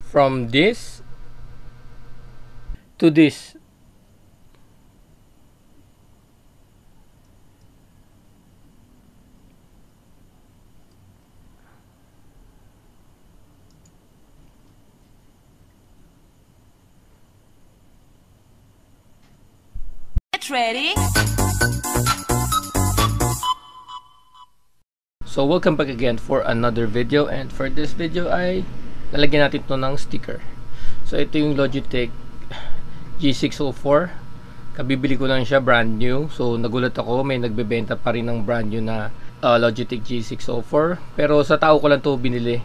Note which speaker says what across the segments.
Speaker 1: from this to this.
Speaker 2: Get ready.
Speaker 1: So welcome back again for another video, and for this video ay lalagyan natin to ng sticker. So ito yung Logitech G604. Kabibili ko lang siya, brand new. So nagulat ako, may nagbebenta pa rin ng brand new na Logitech G604. Pero sa tao ko lang to binili.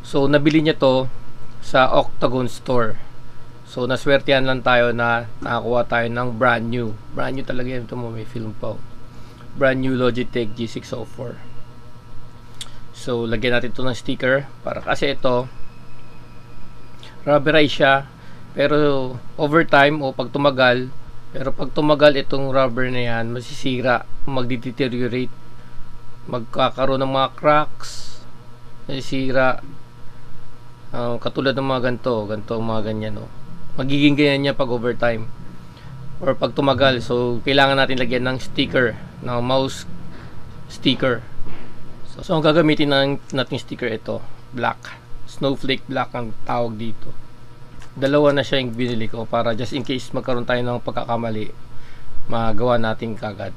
Speaker 1: So nabili niya to sa Octagon Store. So naswertihan lang tayo na nakakuha tayo ng brand new. Brand new talaga yan. Ito mo, may film pa. Brand new Logitech G604. So lagyan natin ito ng sticker para kasi ito rubberized siya, pero over time o pag tumagal, itong rubber na yan masisira, magde-deteriorate, magkakaroon ng mga cracks, masisira, katulad ng mga ganito mga ganyan, no? Magiging ganyan niya pag over time or pag tumagal. So kailangan natin lagyan ng sticker, ng mouse sticker. So ang gagamitin natin sticker, ito black, snowflake black ang tawag dito. Dalawa na siya yung binili ko para just in case magkaroon tayo ng pagkakamali, magawa natin kagad.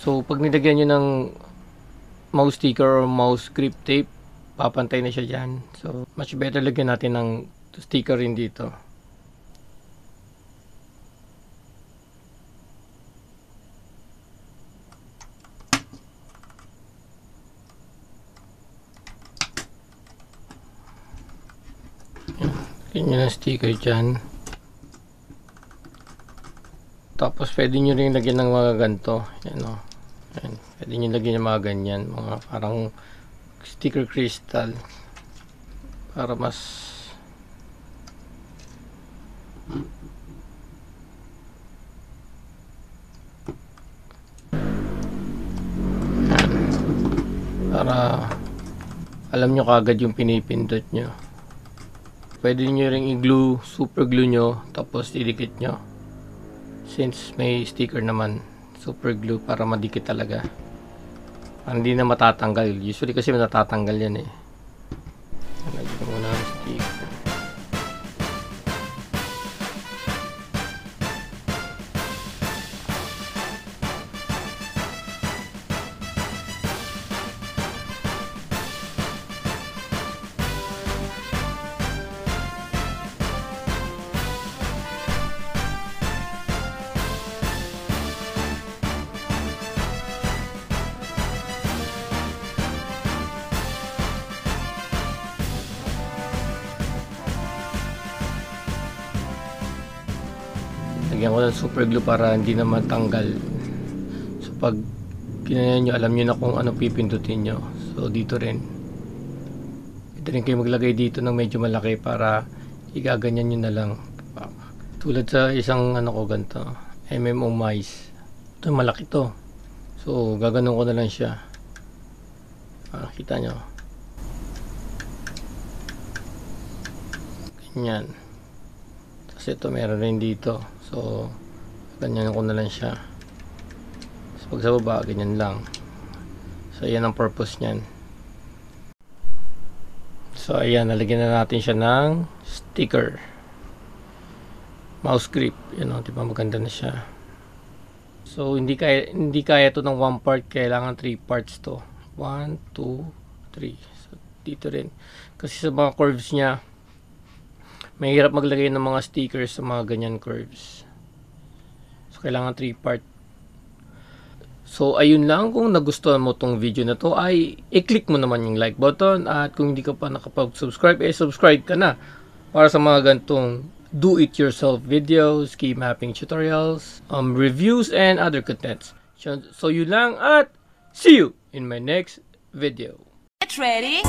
Speaker 1: So pag nilagyan nyo ng mouse sticker or mouse grip tape, papantay na siya dyan. So much better lagyan natin ng sticker rin dito. Lagyan nyo ng sticker dyan. Tapos pwede nyo rin lagyan ng mga ganito. Yan o. Yan. Pwede nyo lagyan ng mga ganyan. Mga parang sticker crystal. Para mas yan. Para alam nyo kagad yung pinipindot nyo. Pwede nyo rin i-glue, super glue nyo. Tapos idikit nyo. Since may sticker naman, super glue para madikit talaga. Hindi na matatanggal. Usually kasi natatanggal yan eh. Lagyan ko muna ang sticker. Lagyan ko ng super glue para hindi na matanggal. So pag kinayan nyo, alam nyo na kung ano pipindutin nyo. So dito rin. Pwede rin kayo maglagay dito ng medyo malaki para igaganyan nyo na lang. Tulad sa isang ano ko ganito, MMO mice. Ito malaki to. So gaganon ko na lang siya. Kita nyo. Ganyan. Tapos ito meron rin dito. So ganyan ko na lang siya. So pag sa baba, ganyan lang. So ayan ang purpose nyan. So ayan, nalagyan na natin siya ng sticker. Mouse grip. Yan o, diba maganda na siya. So hindi kaya to ng 1 part, kailangan 3 parts to. 1, 2, 3. So dito rin. Kasi sa mga curves niya, mahirap maglagay ng mga stickers sa mga ganyan curves. So kailangan 3 part. So ayun lang, kung nagustuhan mo tong video na to ay i-click mo naman yung like button, at kung hindi ka pa nakapag-subscribe, subscribe ka na para sa mga gantong do-it-yourself videos, key mapping tutorials, reviews, and other contents. So yun lang, at see you in my next video.
Speaker 2: Get ready.